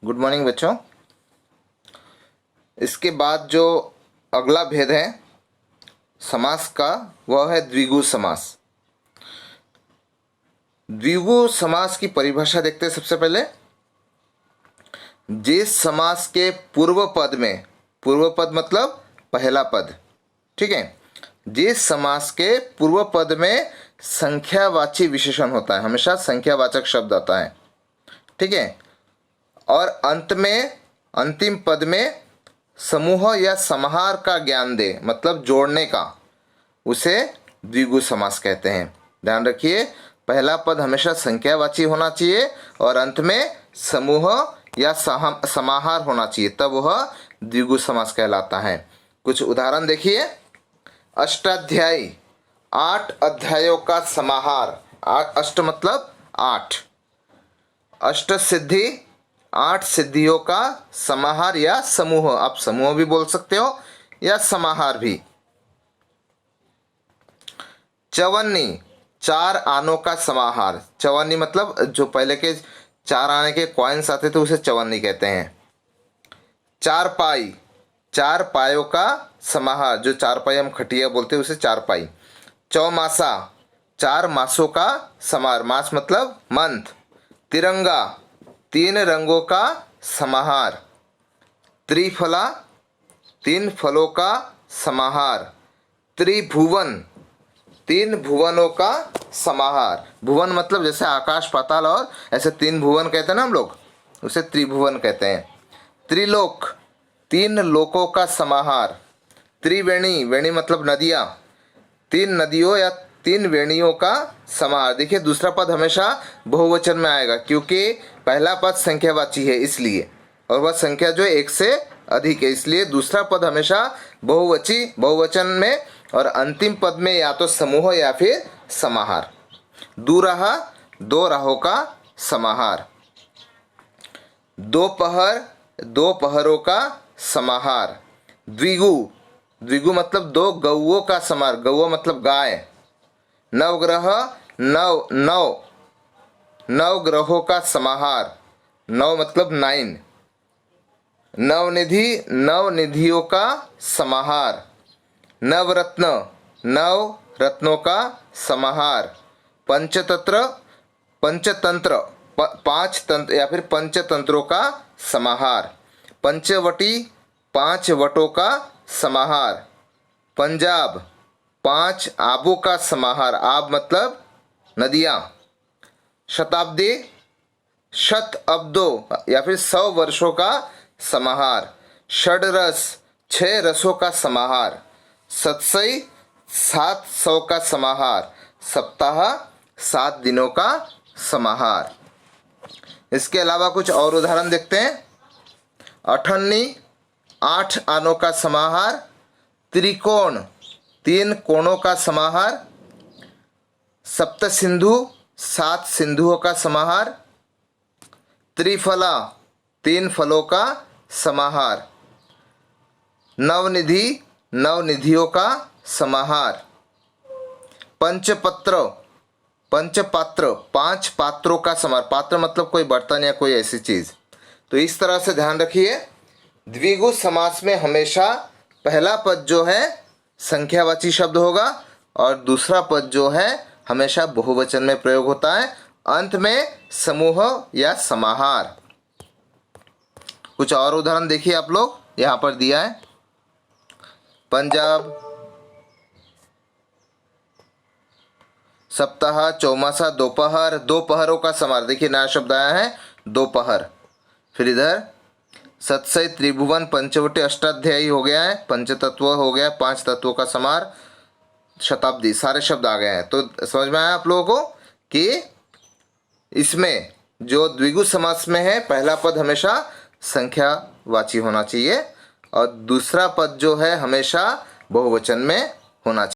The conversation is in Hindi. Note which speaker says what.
Speaker 1: गुड मॉर्निंग बच्चों। इसके बाद जो अगला भेद है समास का वह है द्विगु समास। द्विगु समास की परिभाषा देखते हैं। सबसे पहले जिस समास के पूर्व पद में, पूर्व पद मतलब पहला पद, ठीक है, जिस समास के पूर्व पद में संख्यावाची विशेषण होता है, हमेशा संख्यावाचक शब्द आता है, ठीक है, और अंत में अंतिम पद में समूह या समाहार का ज्ञान दे, मतलब जोड़ने का, उसे द्विगु समास कहते हैं। ध्यान रखिए, पहला पद हमेशा संख्यावाची होना चाहिए और अंत में समूह या समाहार होना चाहिए, तब वह द्विगु समास कहलाता है। कुछ उदाहरण देखिए। अष्टाध्यायी, 8 अध्यायों का समाहार। अष्ट मतलब 8। अष्ट सिद्धि, 8 सिद्धियों का समाहार या समूह। आप समूह भी बोल सकते हो या समाहार भी। चवन्नी, 4 आनों का समाहार। चवन्नी मतलब जो पहले के 4 आने के कॉइन्स आते थे उसे चवन्नी कहते हैं। चारपाई, 4 पायों का समाहार। जो 4 पाई हम खटिया बोलते हैं उसे चारपाई। चौमासा, 4 मासों का समाहार। मास मतलब मंथ। तिरंगा, 3 रंगों का समाहार। त्रिफला, 3 फलों का समाहार। त्रिभुवन, 3 भुवनों का समाहार। भुवन मतलब जैसे आकाश पाताल और ऐसे 3 भुवन कहते हैं ना हम लोग, उसे त्रिभुवन कहते हैं। त्रिलोक, 3 लोकों का समाहार। त्रिवेणी, वेणी मतलब नदियाँ, 3 नदियों या 3 वेणियों का समाहार। देखिए दूसरा पद हमेशा बहुवचन में आएगा क्योंकि पहला पद संख्यावाची है इसलिए, और वह संख्या जो है 1 से अधिक है, इसलिए दूसरा पद हमेशा बहुवचन में और अंतिम पद में या तो समूह या फिर समाहार। दुराहा, 2 राहों का समाहार। दोपहर, 2 पहरों का समाहार। द्विगु, द्विगु मतलब 2 गौओं का समाहार। गौ मतलब गाय। नवग्रह, 9 ग्रहों का समाहार। 9 मतलब 9। नवनिधि, 9 निधियों का समाहार। नवरत्न, 9 रत्नों का समाहार। पंचतंत्र, 5 तंत्र या फिर पंचतंत्रों का समाहार। पंचवटी, 5 वटों का समाहार। पंजाब, 5 आबों का समाहार। आब मतलब नदियाँ। शताब्दी, 100 अब्दों या फिर 100 वर्षों का समाहार। षडरस, 6 रसों का समाहार। सतसई, 700 का समाहार। सप्ताह, 7 दिनों का समाहार। इसके अलावा कुछ और उदाहरण देखते हैं। अठन्नी, 8 आनों का समाहार। त्रिकोण, 3 कोणों का समाहार। सप्तसिंधु, 7 सिंधुओं का समाहार। त्रिफला, 3 फलों का समाहार। नवनिधि, 9 निधियों का समाहार। पंचपात्र, 5 पात्रों का समाहार। पात्र मतलब कोई बर्तन या कोई ऐसी चीज। तो इस तरह से ध्यान रखिए, द्विगु समास में हमेशा पहला पद जो है संख्यावाची शब्द होगा और दूसरा पद जो है हमेशा बहुवचन में प्रयोग होता है, अंत में समूह या समाहार। कुछ और उदाहरण देखिए आप लोग, यहाँ पर दिया है। पंजाब, सप्ताह, चौमासा, दोपहर, 2 पहरों का समाहार। देखिए नया शब्द आया है दोपहर। फिर इधर सतसई, त्रिभुवन, पंचवटी, अष्टाध्यायी हो गया है। पंचतत्व हो गया, 5 तत्वों का समाहार। शताब्दी, सारे शब्द आ गए हैं। तो समझ में आया आप लोगों को कि इसमें जो द्विगु समास में है पहला पद हमेशा संख्यावाची होना चाहिए और दूसरा पद जो है हमेशा बहुवचन में होना चाहिए।